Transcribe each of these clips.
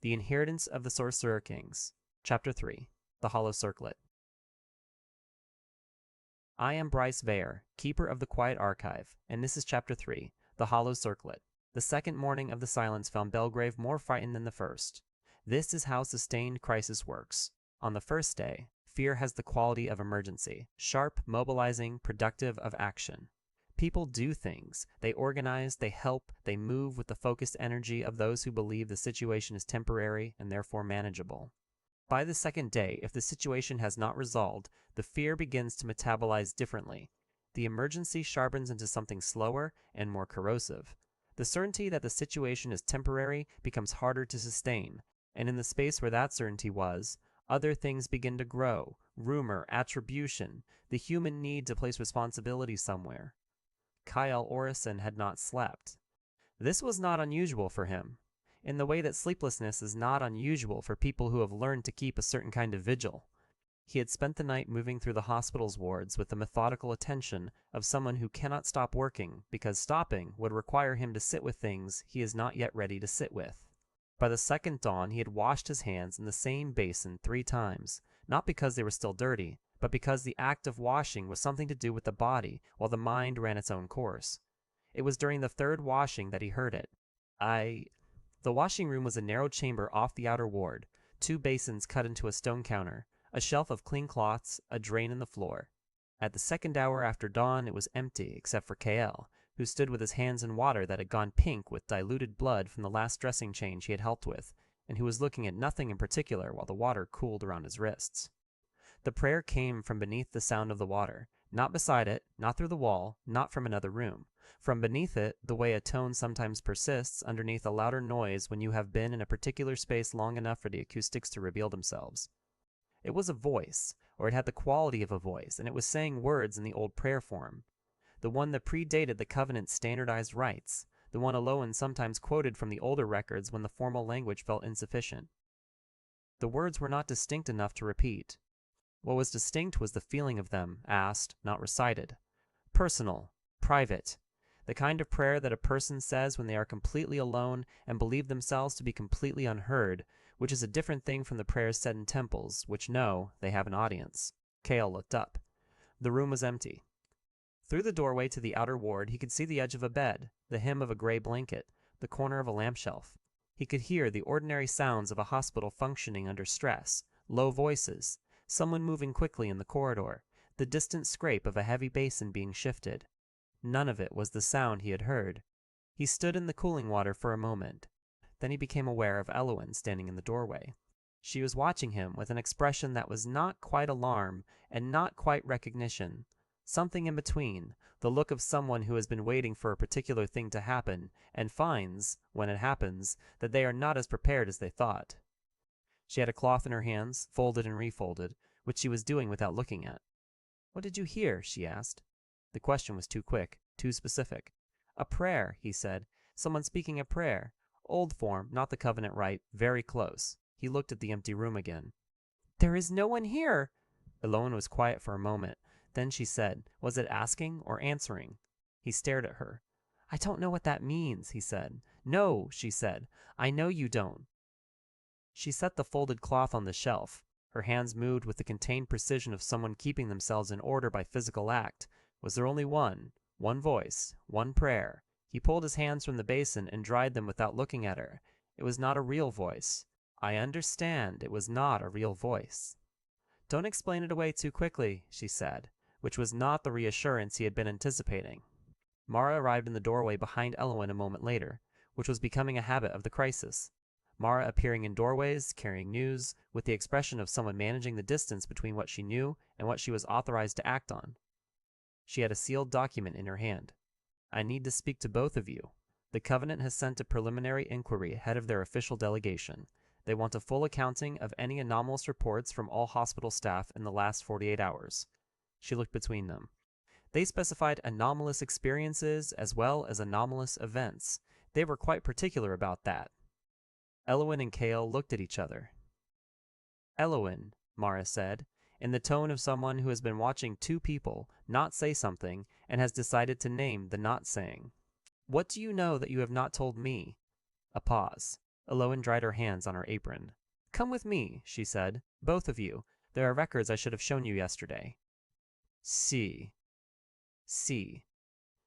The Inheritance of the Sorcerer Kings. Chapter 3. The Hollow Circlet. I am Bryce Vare, Keeper of the Quiet Archive, and this is Chapter 3, The Hollow Circlet. The second morning of the silence found Belgrave more frightened than the first. This is how sustained crisis works. On the first day, fear has the quality of emergency, sharp, mobilizing, productive of action. People do things. They organize, they help, they move with the focused energy of those who believe the situation is temporary and therefore manageable. By the second day, if the situation has not resolved, the fear begins to metabolize differently. The emergency sharpens into something slower and more corrosive. The certainty that the situation is temporary becomes harder to sustain, and in the space where that certainty was, other things begin to grow: rumor, attribution, the human need to place responsibility somewhere. Kyle Orison had not slept. This was not unusual for him, in the way that sleeplessness is not unusual for people who have learned to keep a certain kind of vigil. He had spent the night moving through the hospital's wards with the methodical attention of someone who cannot stop working because stopping would require him to sit with things he is not yet ready to sit with. By the second dawn, he had washed his hands in the same basin 3 times, not because they were still dirty, but because the act of washing was something to do with the body while the mind ran its own course. It was during the 3rd washing that he heard it. The washing room was a narrow chamber off the outer ward, 2 basins cut into a stone counter, a shelf of clean cloths, a drain in the floor. At the 2nd hour after dawn, it was empty except for KL, who stood with his hands in water that had gone pink with diluted blood from the last dressing change he had helped with, and who was looking at nothing in particular while the water cooled around his wrists. The prayer came from beneath the sound of the water, not beside it, not through the wall, not from another room. From beneath it, the way a tone sometimes persists underneath a louder noise when you have been in a particular space long enough for the acoustics to reveal themselves. It was a voice, or it had the quality of a voice, and it was saying words in the old prayer form. The one that predated the Covenant's standardized rites, the one Eloan sometimes quoted from the older records when the formal language felt insufficient. The words were not distinct enough to repeat. What was distinct was the feeling of them, asked, not recited. Personal, private, the kind of prayer that a person says when they are completely alone and believe themselves to be completely unheard, which is a different thing from the prayers said in temples, which know they have an audience. Kale looked up. The room was empty. Through the doorway to the outer ward, he could see the edge of a bed, the hem of a gray blanket, the corner of a lamp shelf. He could hear the ordinary sounds of a hospital functioning under stress, low voices, someone moving quickly in the corridor, the distant scrape of a heavy basin being shifted. None of it was the sound he had heard. He stood in the cooling water for a moment. Then he became aware of Eloan standing in the doorway. She was watching him with an expression that was not quite alarm and not quite recognition. Something in between, the look of someone who has been waiting for a particular thing to happen and finds, when it happens, that they are not as prepared as they thought. She had a cloth in her hands, folded and refolded, which she was doing without looking at. "What did you hear?" she asked. The question was too quick, too specific. "A prayer," he said. "Someone speaking a prayer. Old form, not the Covenant rite, very close." He looked at the empty room again. "There is no one here." Eloan was quiet for a moment. Then she said, was it asking or answering? He stared at her. "I don't know what that means," he said. "No," she said. "I know you don't." She set the folded cloth on the shelf. Her hands moved with the contained precision of someone keeping themselves in order by physical act. Was there only one voice, one prayer? He pulled his hands from the basin and dried them without looking at her. It was not a real voice. I understand it was not a real voice. "Don't explain it away too quickly," she said, which was not the reassurance he had been anticipating. Mara arrived in the doorway behind Eloan a moment later, which was becoming a habit of the crisis. Mara appearing in doorways, carrying news, with the expression of someone managing the distance between what she knew and what she was authorized to act on. She had a sealed document in her hand. "I need to speak to both of you. The Covenant has sent a preliminary inquiry ahead of their official delegation. They want a full accounting of any anomalous reports from all hospital staff in the last 48 hours. She looked between them. They specified anomalous experiences as well as anomalous events. They were quite particular about that. Eloan and Kale looked at each other. "Eloan," Mara said, in the tone of someone who has been watching 2 people not say something and has decided to name the not saying. "What do you know that you have not told me?" A pause. Elowen dried her hands on her apron. "Come with me," she said. "Both of you. There are records I should have shown you yesterday." See. See.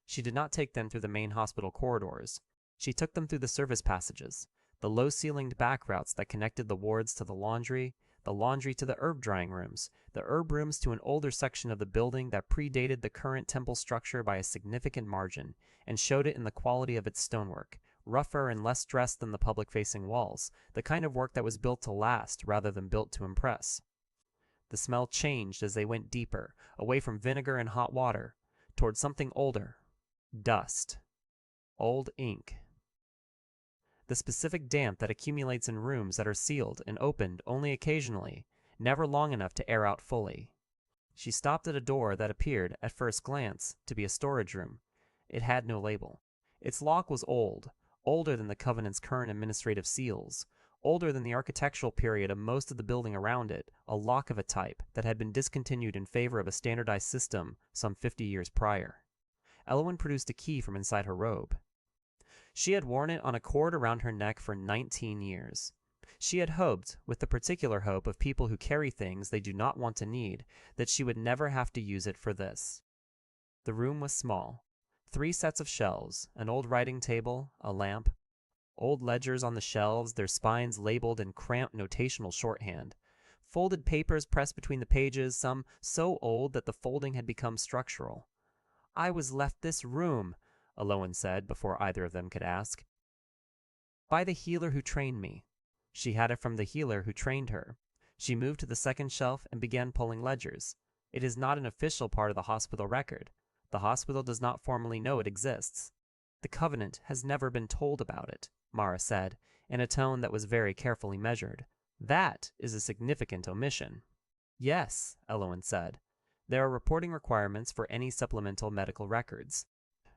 She did not take them through the main hospital corridors. She took them through the service passages, the low-ceilinged back routes that connected the wards to the laundry to the herb drying rooms, the herb rooms to an older section of the building that predated the current temple structure by a significant margin, and showed it in the quality of its stonework, rougher and less dressed than the public-facing walls, the kind of work that was built to last rather than built to impress. The smell changed as they went deeper, away from vinegar and hot water, toward something older. Dust. Old ink. The specific damp that accumulates in rooms that are sealed and opened only occasionally, never long enough to air out fully. She stopped at a door that appeared, at first glance, to be a storage room. It had no label. Its lock was old, older than the Covenant's current administrative seals, older than the architectural period of most of the building around it, a lock of a type that had been discontinued in favor of a standardized system some 50 years prior. Elowen produced a key from inside her robe. She had worn it on a cord around her neck for 19 years. She had hoped, with the particular hope of people who carry things they do not want to need, that she would never have to use it for this. The room was small. 3 sets of shelves, an old writing table, a lamp, old ledgers on the shelves, their spines labeled in cramped notational shorthand, folded papers pressed between the pages, some so old that the folding had become structural. "I was left this room," Elowen said before either of them could ask, "by the healer who trained me." She had it from the healer who trained her. She moved to the second shelf and began pulling ledgers. It is not an official part of the hospital record. The hospital does not formally know it exists. The Covenant has never been told about it, Mara said, in a tone that was very carefully measured. That is a significant omission. Yes, Elowen said. There are reporting requirements for any supplemental medical records,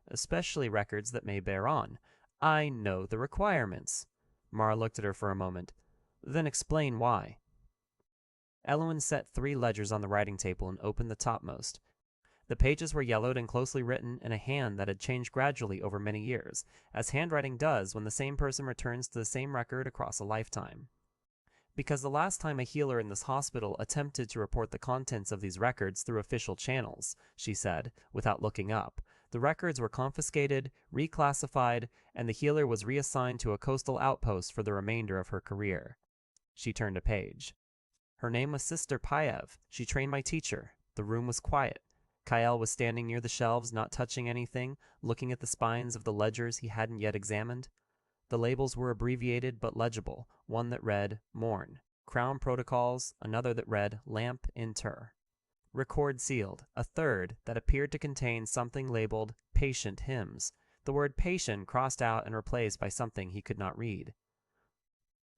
especially records that may bear on. I know the requirements. Mara looked at her for a moment. Then explain why. Elowen set 3 ledgers on the writing table and opened the topmost. The pages were yellowed and closely written in a hand that had changed gradually over many years, as handwriting does when the same person returns to the same record across a lifetime. Because the last time a healer in this hospital attempted to report the contents of these records through official channels, she said, without looking up, the records were confiscated, reclassified, and the healer was reassigned to a coastal outpost for the remainder of her career. She turned a page. Her name was Sister Payev. She trained my teacher. The room was quiet. Kyle was standing near the shelves, not touching anything, looking at the spines of the ledgers he hadn't yet examined. The labels were abbreviated but legible, one that read, Morn, Crown Protocols, another that read, Lamp Inter. Record sealed, a third that appeared to contain something labeled, Patient Hymns, the word patient crossed out and replaced by something he could not read.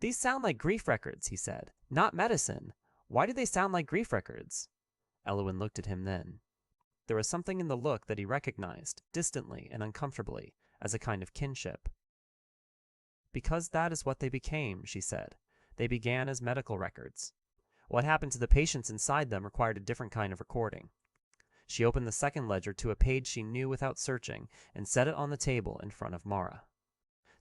These sound like grief records, he said, not medicine. Why do they sound like grief records? Elowen looked at him then. There was something in the look that he recognized, distantly and uncomfortably, as a kind of kinship. Because that is what they became, she said. They began as medical records. What happened to the patients inside them required a different kind of recording. She opened the second ledger to a page she knew without searching and set it on the table in front of Mara.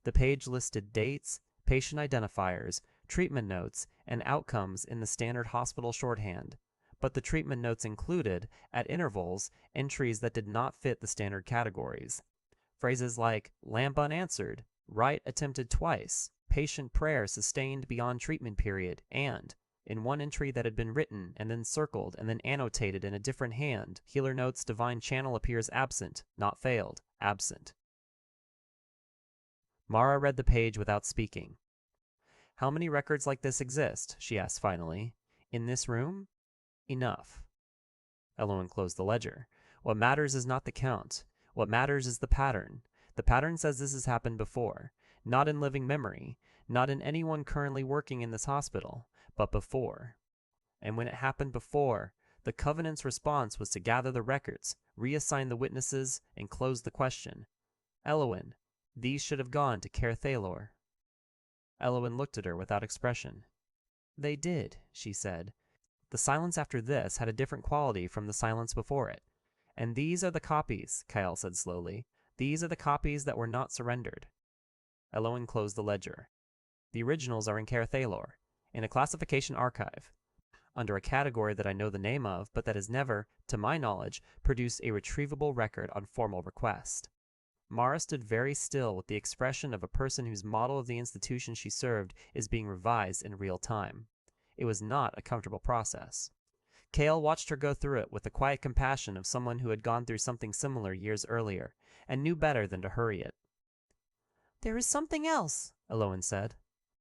The page listed dates, patient identifiers, treatment notes, and outcomes in the standard hospital shorthand, but the treatment notes included, at intervals, entries that did not fit the standard categories. Phrases like lamp unanswered, right attempted twice, patient prayer sustained beyond treatment period, and, in one entry that had been written and then circled and then annotated in a different hand, healer notes divine channel appears absent, not failed, absent. Mara read the page without speaking. How many records like this exist? She asked finally. In this room? Enough. Elowen closed the ledger. What matters is not the count. What matters is the pattern. The pattern says this has happened before, not in living memory, not in anyone currently working in this hospital, but before. And when it happened before, the Covenant's response was to gather the records, reassign the witnesses, and close the question. Elowen, these should have gone to Caer Thalor. Elowen looked at her without expression. They did, she said. The silence after this had a different quality from the silence before it. And these are the copies, Kyle said slowly. These are the copies that were not surrendered. Elowen closed the ledger. The originals are in Caer Thalor, in a classification archive, under a category that I know the name of, but that has never, to my knowledge, produced a retrievable record on formal request. Mara stood very still with the expression of a person whose model of the institution she served is being revised in real time. It was not a comfortable process. Cale watched her go through it with the quiet compassion of someone who had gone through something similar years earlier, and knew better than to hurry it. "There is something else," Elowen said.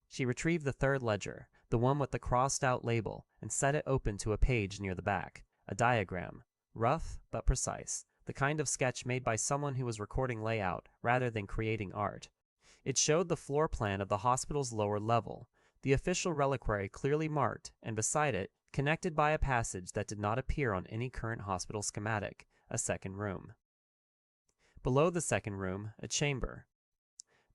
She retrieved the third ledger, the one with the crossed-out label, and set it open to a page near the back, a diagram, rough but precise, the kind of sketch made by someone who was recording layout rather than creating art. It showed the floor plan of the hospital's lower level, the official reliquary clearly marked, and beside it, connected by a passage that did not appear on any current hospital schematic, a second room. Below the second room, a chamber.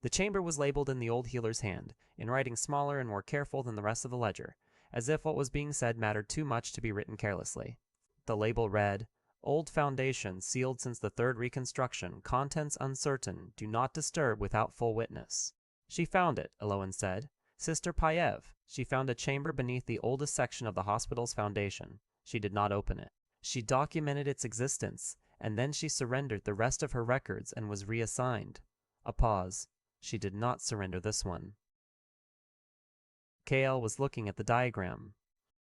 The chamber was labeled in the old healer's hand, in writing smaller and more careful than the rest of the ledger, as if what was being said mattered too much to be written carelessly. The label read, "Old foundation, sealed since the third reconstruction, contents uncertain, do not disturb without full witness." She found it, Elowen said. Sister Payev. She found a chamber beneath the oldest section of the hospital's foundation. She did not open it. She documented its existence, and then she surrendered the rest of her records and was reassigned. A pause. She did not surrender this one. Cale was looking at the diagram.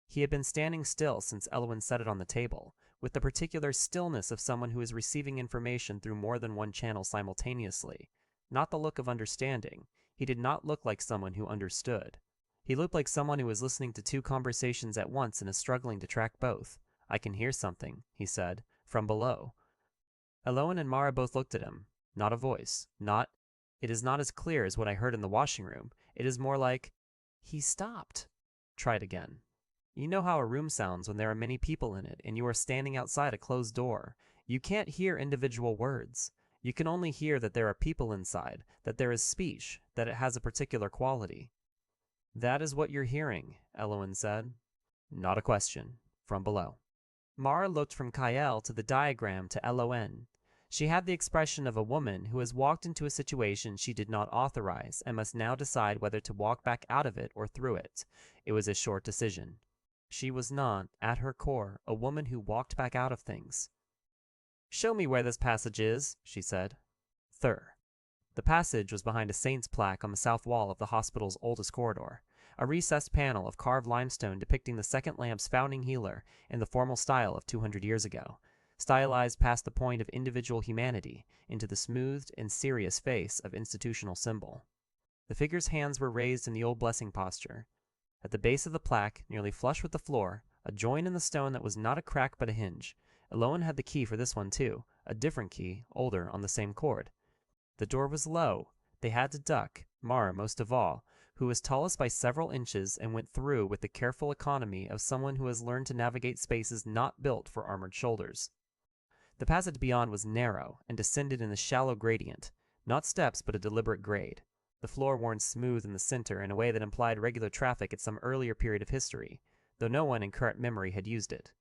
He had been standing still since Elowen set it on the table, with the particular stillness of someone who is receiving information through more than one channel simultaneously. Not the look of understanding. He did not look like someone who understood. He looked like someone who was listening to two conversations at once and is struggling to track both. "I can hear something," he said, "from below." Elowen and Mara both looked at him. Not a voice. It is not as clear as what I heard in the washing room. It is more like, "He stopped." Tried again. You know how a room sounds when there are many people in it and you are standing outside a closed door. You can't hear individual words. You can only hear that there are people inside, that there is speech, that it has a particular quality. "That is what you're hearing," Elowen said. Not a question. From below. Mara looked from Kyle to the diagram to Elowen. She had the expression of a woman who has walked into a situation she did not authorize and must now decide whether to walk back out of it or through it. It was a short decision. She was not, at her core, a woman who walked back out of things. "Show me where this passage is," she said. Thur. The passage was behind a saint's plaque on the south wall of the hospital's oldest corridor, a recessed panel of carved limestone depicting the second lamp's founding healer in the formal style of 200 years ago, stylized past the point of individual humanity into the smoothed and serious face of institutional symbol. The figure's hands were raised in the old blessing posture. At the base of the plaque, nearly flush with the floor, a joint in the stone that was not a crack but a hinge. Elowen had the key for this one too, a different key, older, on the same cord. The door was low. They had to duck, Mara most of all, who was tallest by several inches and went through with the careful economy of someone who has learned to navigate spaces not built for armored shoulders. The passage beyond was narrow and descended in a shallow gradient, not steps but a deliberate grade, the floor worn smooth in the center in a way that implied regular traffic at some earlier period of history, though no one in current memory had used it.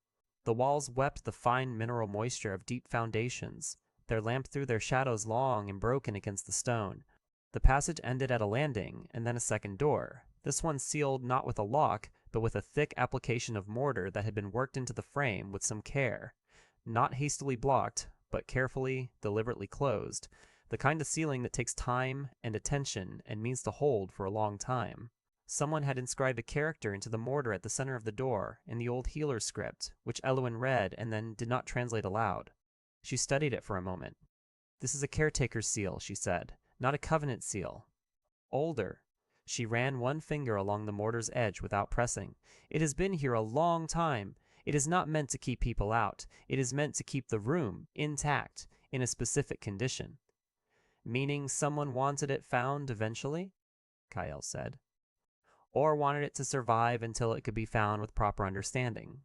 The walls wept the fine mineral moisture of deep foundations. Their lamp threw their shadows long and broken against the stone. The passage ended at a landing and then a second door, this one sealed not with a lock, but with a thick application of mortar that had been worked into the frame with some care. Not hastily blocked, but carefully, deliberately closed, the kind of sealing that takes time and attention and means to hold for a long time. Someone had inscribed a character into the mortar at the center of the door in the old healer script, which Elowen read and then did not translate aloud. She studied it for a moment. "This is a caretaker's seal," she said, "not a covenant seal. Older." She ran one finger along the mortar's edge without pressing. "It has been here a long time. It is not meant to keep people out. It is meant to keep the room intact, in a specific condition." "Meaning someone wanted it found eventually?" Kyle said. "Or wanted it to survive until it could be found with proper understanding."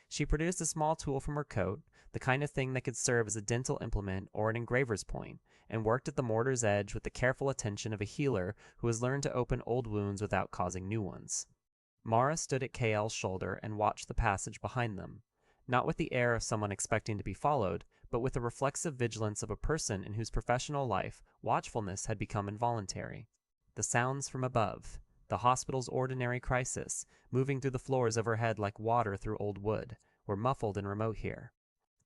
She produced a small tool from her coat, the kind of thing that could serve as a dental implement or an engraver's point, and worked at the mortar's edge with the careful attention of a healer who has learned to open old wounds without causing new ones. Mara stood at Kael's shoulder and watched the passage behind them, not with the air of someone expecting to be followed, but with the reflexive vigilance of a person in whose professional life watchfulness had become involuntary. the sounds from above, the hospital's ordinary crisis, moving through the floors overhead like water through old wood, were muffled and remote here.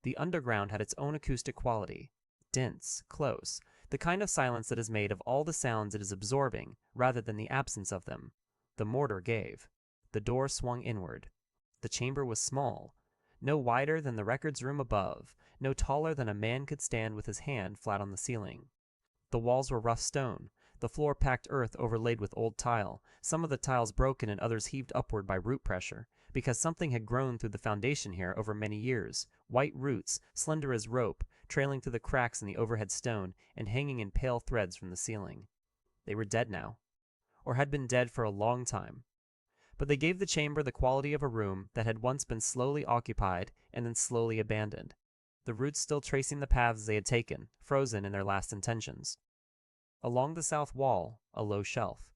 The underground had its own acoustic quality, dense, close, the kind of silence that is made of all the sounds it is absorbing rather than the absence of them. The mortar gave. The door swung inward. The chamber was small, no wider than the records room above, no taller than a man could stand with his hand flat on the ceiling. The walls were rough stone, the floor packed earth overlaid with old tile, some of the tiles broken and others heaved upward by root pressure, because something had grown through the foundation here over many years, white roots, slender as rope, trailing through the cracks in the overhead stone and hanging in pale threads from the ceiling. They were dead now, or had been dead for a long time. But they gave the chamber the quality of a room that had once been slowly occupied and then slowly abandoned, the roots still tracing the paths they had taken, frozen in their last intentions. Along the south wall, a low shelf.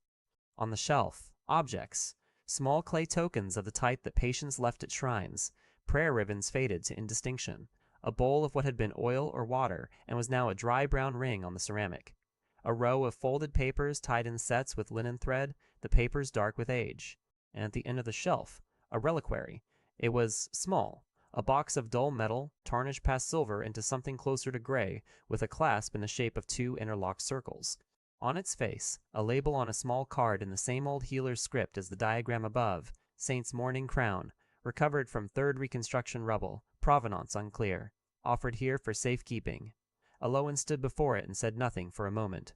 On the shelf, objects, small clay tokens of the type that patients left at shrines, prayer ribbons faded to indistinction, a bowl of what had been oil or water and was now a dry brown ring on the ceramic, a row of folded papers tied in sets with linen thread, the papers dark with age, and at the end of the shelf, a reliquary. It was small, a box of dull metal, tarnished past silver into something closer to gray, with a clasp in the shape of two interlocked circles. On its face, a label on a small card in the same old healer's script as the diagram above, Saint's Mourning Crown, recovered from third reconstruction rubble, provenance unclear, offered here for safekeeping. Aloan stood before it and said nothing for a moment.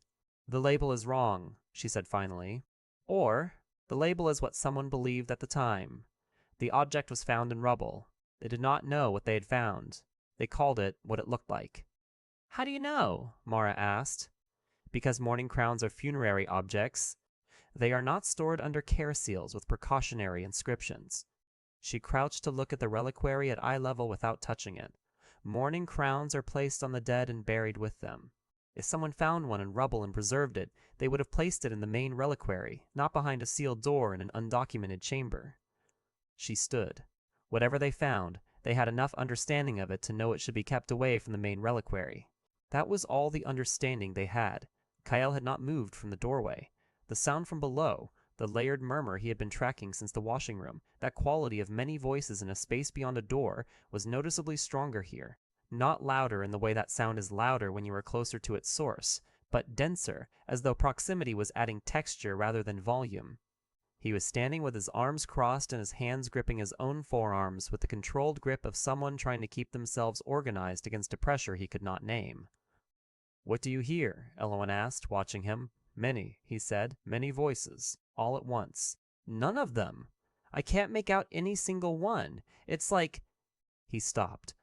"The label is wrong," she said finally. "Or the label is what someone believed at the time. The object was found in rubble. They did not know what they had found. They called it what it looked like." "How do you know?" Mara asked. "Because mourning crowns are funerary objects. They are not stored under care seals with precautionary inscriptions." She crouched to look at the reliquary at eye level without touching it. "Mourning crowns are placed on the dead and buried with them. If someone found one in rubble and preserved it, they would have placed it in the main reliquary, not behind a sealed door in an undocumented chamber." She stood. Whatever they found, they had enough understanding of it to know it should be kept away from the main reliquary. That was all the understanding they had. Kyle had not moved from the doorway. The sound from below, the layered murmur he had been tracking since the washing room, that quality of many voices in a space beyond a door, was noticeably stronger here. Not louder in the way that sound is louder when you are closer to its source, but denser, as though proximity was adding texture rather than volume. He was standing with his arms crossed and his hands gripping his own forearms with the controlled grip of someone trying to keep themselves organized against a pressure he could not name. "What do you hear?" Elowen asked, watching him. "Many," he said, "many voices, all at once." "None of them. I can't make out any single one. It's like—" He stopped.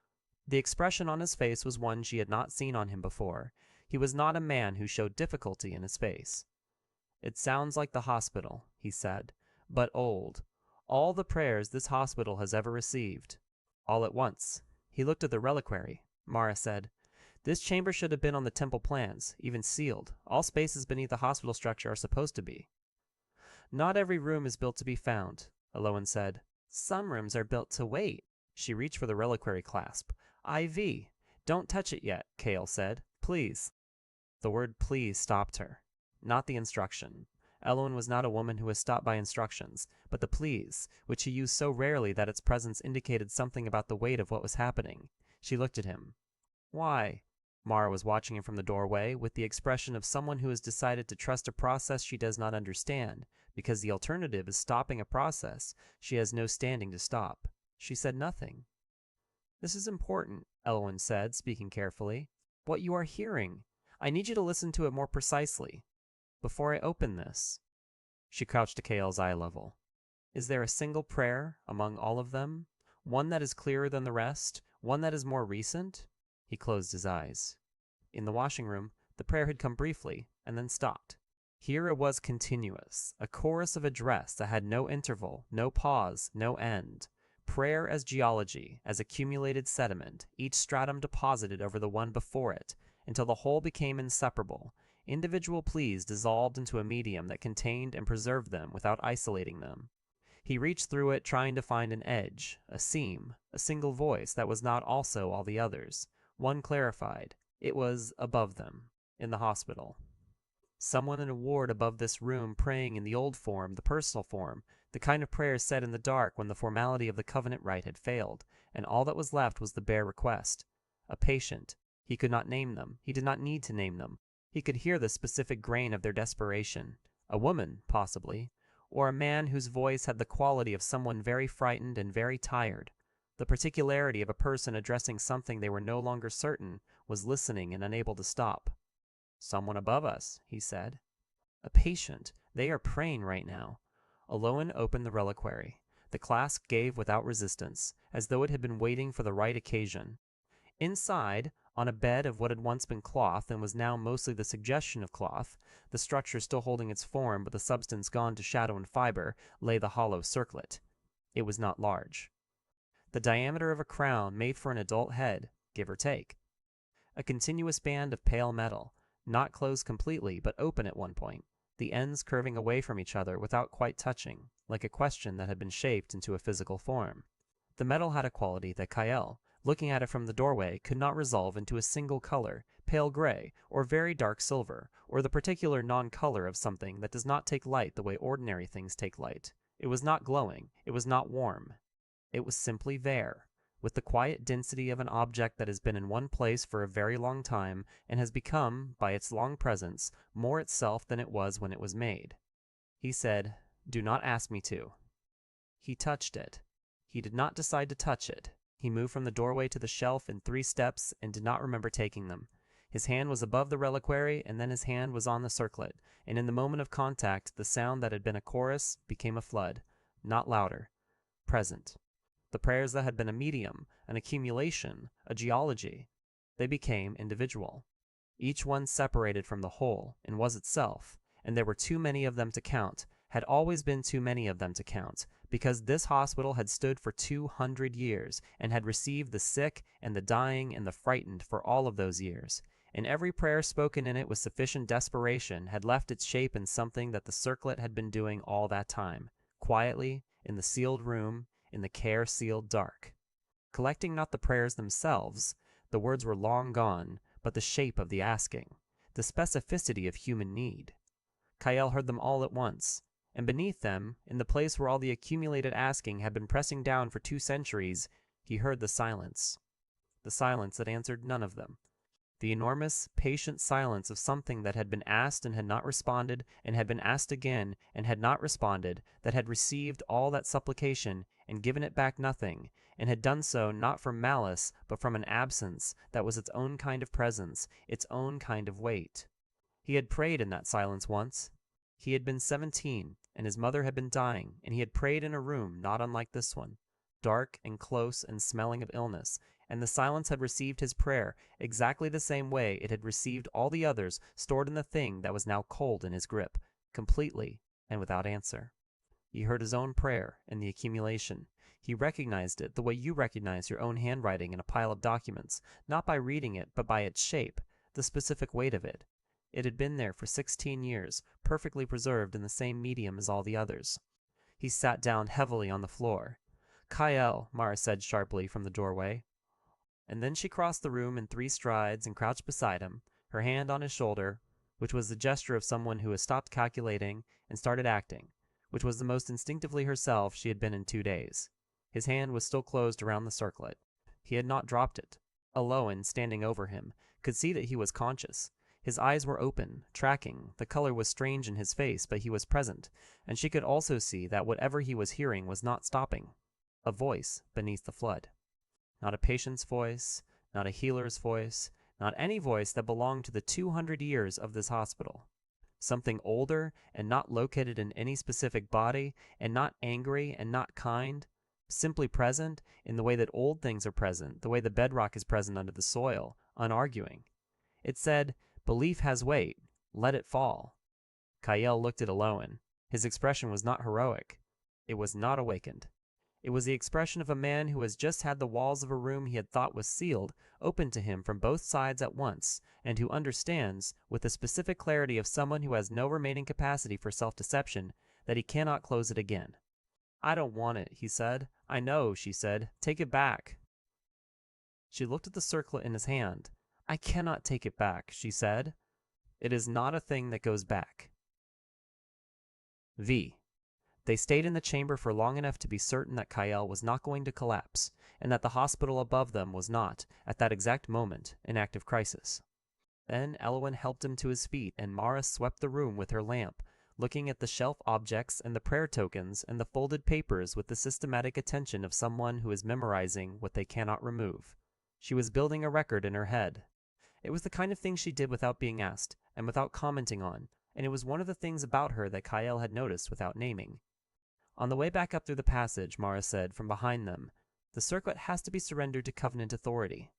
The expression on his face was one she had not seen on him before. He was not a man who showed difficulty in his face. "It sounds like the hospital," he said, "but old. All the prayers this hospital has ever received. All at once." He looked at the reliquary. Mara said, "This chamber should have been on the temple plans, even sealed. All spaces beneath the hospital structure are supposed to be." "Not every room is built to be found," Aloan said. "Some rooms are built to wait." She reached for the reliquary clasp. "IV. Don't touch it yet," Kale said. "Please." The word please stopped her. Not the instruction. Elowen was not a woman who was stopped by instructions, but the please, which he used so rarely that its presence indicated something about the weight of what was happening. She looked at him. "Why?" Mara was watching him from the doorway with the expression of someone who has decided to trust a process she does not understand, because the alternative is stopping a process she has no standing to stop. She said nothing. "This is important," Elowen said, speaking carefully. "What you are hearing. I need you to listen to it more precisely. Before I open this." She crouched to Kale's eye level. "Is there a single prayer among all of them? One that is clearer than the rest? One that is more recent?" He closed his eyes. In the washing room, the prayer had come briefly and then stopped. Here it was continuous, a chorus of address that had no interval, no pause, no end. Prayer as geology, as accumulated sediment, each stratum deposited over the one before it, until the whole became inseparable. Individual pleas dissolved into a medium that contained and preserved them without isolating them. He reached through it trying to find an edge, a seam, a single voice that was not also all the others. One clarified. It was above them, in the hospital. Someone in a ward above this room praying in the old form, the personal form, the kind of prayers said in the dark when the formality of the covenant rite had failed, and all that was left was the bare request. A patient. He could not name them. He did not need to name them. He could hear the specific grain of their desperation. A woman, possibly, or a man whose voice had the quality of someone very frightened and very tired. The particularity of a person addressing something they were no longer certain was listening and unable to stop. "Someone above us," he said. "A patient. They are praying right now." Alowan opened the reliquary. The clasp gave without resistance, as though it had been waiting for the right occasion. Inside, on a bed of what had once been cloth and was now mostly the suggestion of cloth, the structure still holding its form but the substance gone to shadow and fiber, lay the hollow circlet. It was not large. The diameter of a crown made for an adult head, give or take. A continuous band of pale metal, not closed completely but open at one point, the ends curving away from each other without quite touching, like a question that had been shaped into a physical form. The metal had a quality that Kael, looking at it from the doorway, could not resolve into a single color, pale gray, or very dark silver, or the particular non-color of something that does not take light the way ordinary things take light. It was not glowing. It was not warm. It was simply there, with the quiet density of an object that has been in one place for a very long time and has become, by its long presence, more itself than it was when it was made. He said, "Do not ask me to." He touched it. He did not decide to touch it. He moved from the doorway to the shelf in 3 steps and did not remember taking them. His hand was above the reliquary, and then his hand was on the circlet, and in the moment of contact, the sound that had been a chorus became a flood, not louder, present. The prayers that had been a medium, an accumulation, a geology, they became individual. Each one separated from the whole, and was itself, and there were too many of them to count, had always been too many of them to count, because this hospital had stood for 200 years, and had received the sick and the dying and the frightened for all of those years, and every prayer spoken in it with sufficient desperation had left its shape in something that the circlet had been doing all that time, quietly, in the sealed room, in the care-sealed dark. Collecting not the prayers themselves, the words were long gone, but the shape of the asking, the specificity of human need. Kael heard them all at once, and beneath them, in the place where all the accumulated asking had been pressing down for 2 centuries, he heard the silence that answered none of them. The enormous, patient silence of something that had been asked and had not responded, and had been asked again and had not responded, that had received all that supplication and given it back nothing, and had done so not from malice but from an absence that was its own kind of presence, its own kind of weight. He had prayed in that silence once. He had been 17, and his mother had been dying, and he had prayed in a room not unlike this one, dark and close and smelling of illness, and the silence had received his prayer exactly the same way it had received all the others stored in the thing that was now cold in his grip, completely and without answer. He heard his own prayer in the accumulation. He recognized it the way you recognize your own handwriting in a pile of documents, not by reading it, but by its shape, the specific weight of it. It had been there for 16 years, perfectly preserved in the same medium as all the others. He sat down heavily on the floor. "Kael," Mara said sharply from the doorway. And then she crossed the room in 3 strides and crouched beside him, her hand on his shoulder, which was the gesture of someone who has stopped calculating and started acting, which was the most instinctively herself she had been in 2 days. His hand was still closed around the circlet. He had not dropped it. Alowan, standing over him, could see that he was conscious. His eyes were open, tracking, the color was strange in his face, but he was present, and she could also see that whatever he was hearing was not stopping. A voice beneath the flood. Not a patient's voice, not a healer's voice, not any voice that belonged to the 200 years of this hospital. Something older and not located in any specific body, and not angry and not kind, simply present in the way that old things are present, the way the bedrock is present under the soil, unarguing. It said, "Belief has weight. Let it fall." Kael looked at Alowan. His expression was not heroic. It was not awakened. It was the expression of a man who has just had the walls of a room he had thought was sealed opened to him from both sides at once, and who understands, with the specific clarity of someone who has no remaining capacity for self-deception, that he cannot close it again. "I don't want it," he said. "I know," she said. "Take it back." She looked at the circlet in his hand. "I cannot take it back," she said. It is not a thing that goes back. V. They stayed in the chamber for long enough to be certain that Kyle was not going to collapse, and that the hospital above them was not, at that exact moment, in active crisis. Then Elwyn helped him to his feet, and Mara swept the room with her lamp, looking at the shelf objects and the prayer tokens and the folded papers with the systematic attention of someone who is memorizing what they cannot remove. She was building a record in her head. It was the kind of thing she did without being asked, and without commenting on, and it was one of the things about her that Kyle had noticed without naming. On the way back up through the passage, Mara said, from behind them, "The circlet has to be surrendered to Covenant authority."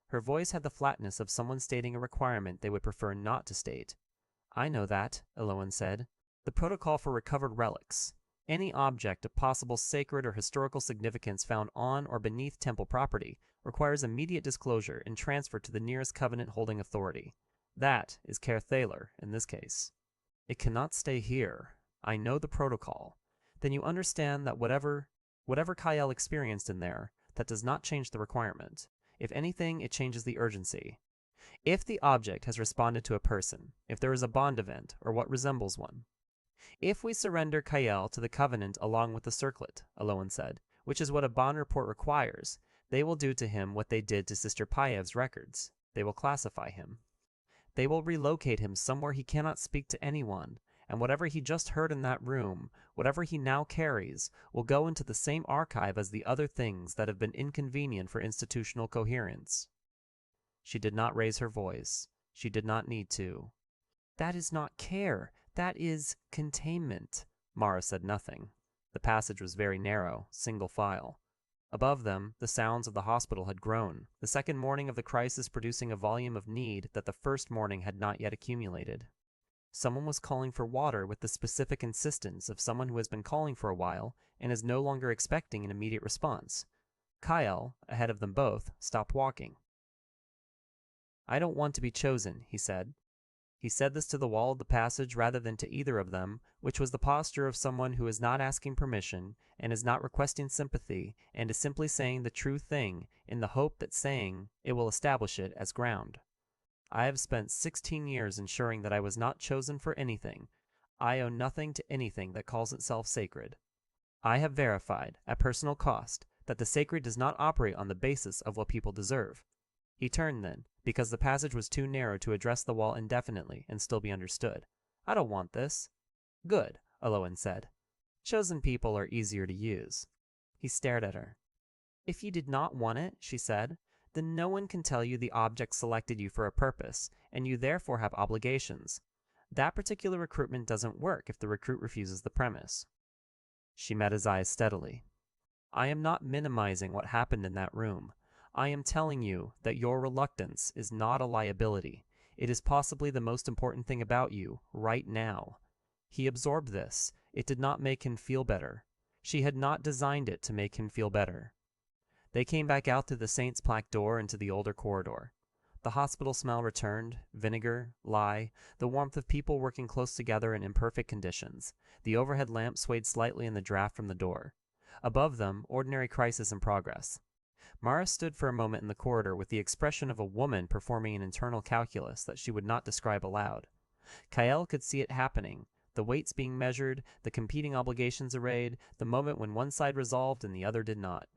Her voice had the flatness of someone stating a requirement they would prefer not to state. "I know that," Elwyn said. "The protocol for recovered relics. Any object of possible sacred or historical significance found on or beneath temple property requires immediate disclosure and transfer to the nearest Covenant-holding authority. That is Caer Thaler in this case. It cannot stay here. I know the protocol. Then you understand that whatever Kyle experienced in there, that does not change the requirement. If anything, it changes the urgency. If the object has responded to a person, if there is a bond event, or what resembles one. If we surrender Kyle to the Covenant along with the circlet," Elwyn said, "which is what a bond report requires, they will do to him what they did to Sister Payev's records. They will classify him. They will relocate him somewhere he cannot speak to anyone, and whatever he just heard in that room, whatever he now carries, will go into the same archive as the other things that have been inconvenient for institutional coherence." She did not raise her voice. She did not need to. "That is not care. That is containment." Mara said nothing. The passage was very narrow, single file. Above them, the sounds of the hospital had grown, the second morning of the crisis producing a volume of need that the first morning had not yet accumulated. Someone was calling for water with the specific insistence of someone who has been calling for a while and is no longer expecting an immediate response. Kyle, ahead of them both, stopped walking. "I don't want to be chosen," he said. He said this to the wall of the passage rather than to either of them, which was the posture of someone who is not asking permission and is not requesting sympathy and is simply saying the true thing in the hope that saying it will establish it as ground. "I have spent 16 years ensuring that I was not chosen for anything. I owe nothing to anything that calls itself sacred. I have verified, at personal cost, that the sacred does not operate on the basis of what people deserve." He turned then, because the passage was too narrow to address the wall indefinitely and still be understood. "I don't want this." "Good," Elwyn said. "Chosen people are easier to use." He stared at her. "If you did not want it," she said, "then no one can tell you the object selected you for a purpose, and you therefore have obligations. That particular recruitment doesn't work if the recruit refuses the premise." She met his eyes steadily. "I am not minimizing what happened in that room. I am telling you that your reluctance is not a liability. It is possibly the most important thing about you, right now." He absorbed this. It did not make him feel better. She had not designed it to make him feel better. They came back out through the Saint's Plaque door into the older corridor. The hospital smell returned, vinegar, lye, the warmth of people working close together in imperfect conditions. The overhead lamp swayed slightly in the draft from the door. Above them, ordinary crisis in progress. Mara stood for a moment in the corridor with the expression of a woman performing an internal calculus that she would not describe aloud. Kyle could see it happening, the weights being measured, the competing obligations arrayed, the moment when one side resolved and the other did not.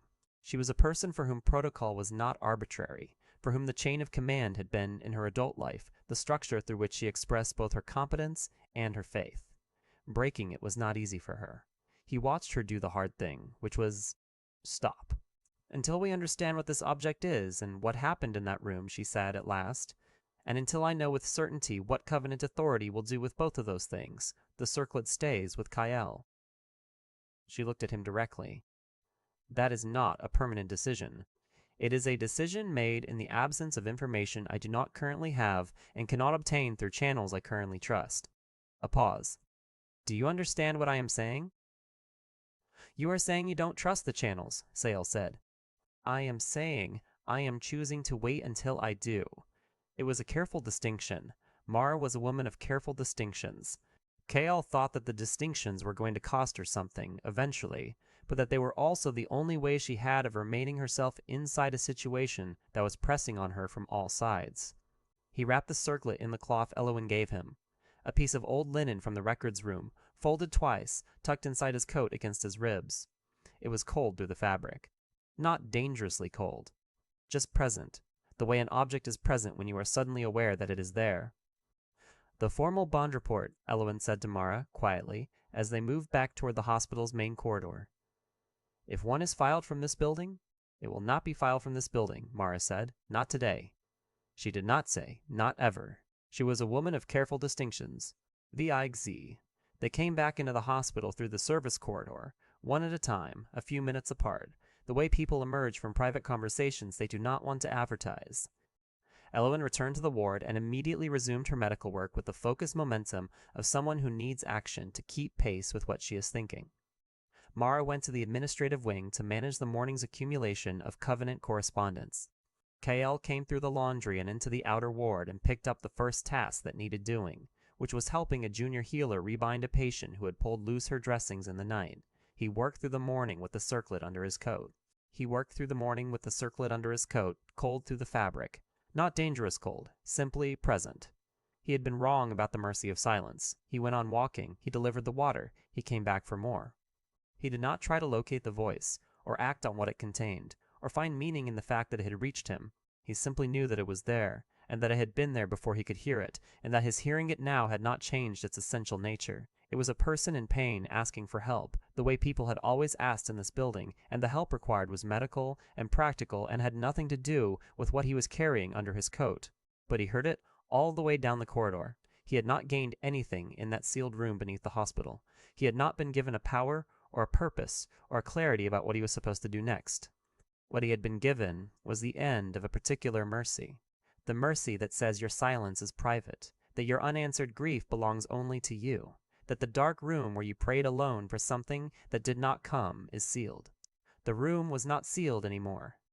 She was a person for whom protocol was not arbitrary, for whom the chain of command had been, in her adult life, the structure through which she expressed both her competence and her faith. Breaking it was not easy for her. He watched her do the hard thing, which was stop. "Until we understand what this object is and what happened in that room," she said at last, "and until I know with certainty what Covenant authority will do with both of those things, the circlet stays with Kyle." She looked at him directly. "That is not a permanent decision. It is a decision made in the absence of information I do not currently have and cannot obtain through channels I currently trust." A pause. "Do you understand what I am saying?" "You are saying you don't trust the channels," Sale said. "I am saying I am choosing to wait until I do." It was a careful distinction. Mara was a woman of careful distinctions. Kale thought that the distinctions were going to cost her something, eventually, but that they were also the only way she had of remaining herself inside a situation that was pressing on her from all sides. He wrapped the circlet in the cloth Elowen gave him, a piece of old linen from the records room, folded twice, tucked inside his coat against his ribs. It was cold through the fabric. Not dangerously cold. Just present, the way an object is present when you are suddenly aware that it is there. The formal bond report, Elowen said to Mara, quietly, as they moved back toward the hospital's main corridor. If one is filed from this building, it will not be filed from this building, Mara said. Not today. She did not say, not ever. She was a woman of careful distinctions. VIG. They came back into the hospital through the service corridor, one at a time, a few minutes apart, the way people emerge from private conversations they do not want to advertise. Elowen returned to the ward and immediately resumed her medical work with the focused momentum of someone who needs action to keep pace with what she is thinking. Mara went to the administrative wing to manage the morning's accumulation of Covenant correspondence. Kael came through the laundry and into the outer ward and picked up the first task that needed doing, which was helping a junior healer rebind a patient who had pulled loose her dressings in the night. He worked through the morning with the circlet under his coat. Cold through the fabric. Not dangerous cold, simply present. He had been wrong about the mercy of silence. He went on walking, he delivered the water, he came back for more. He did not try to locate the voice, or act on what it contained, or find meaning in the fact that it had reached him. He simply knew that it was there, and that it had been there before he could hear it, and that his hearing it now had not changed its essential nature. It was a person in pain asking for help, the way people had always asked in this building, and the help required was medical and practical and had nothing to do with what he was carrying under his coat. But he heard it all the way down the corridor. He had not gained anything in that sealed room beneath the hospital. He had not been given a power or a purpose or a clarity about what he was supposed to do next. What he had been given was the end of a particular mercy. The mercy that says your silence is private, that your unanswered grief belongs only to you, that the dark room where you prayed alone for something that did not come is sealed. The room was not sealed anymore.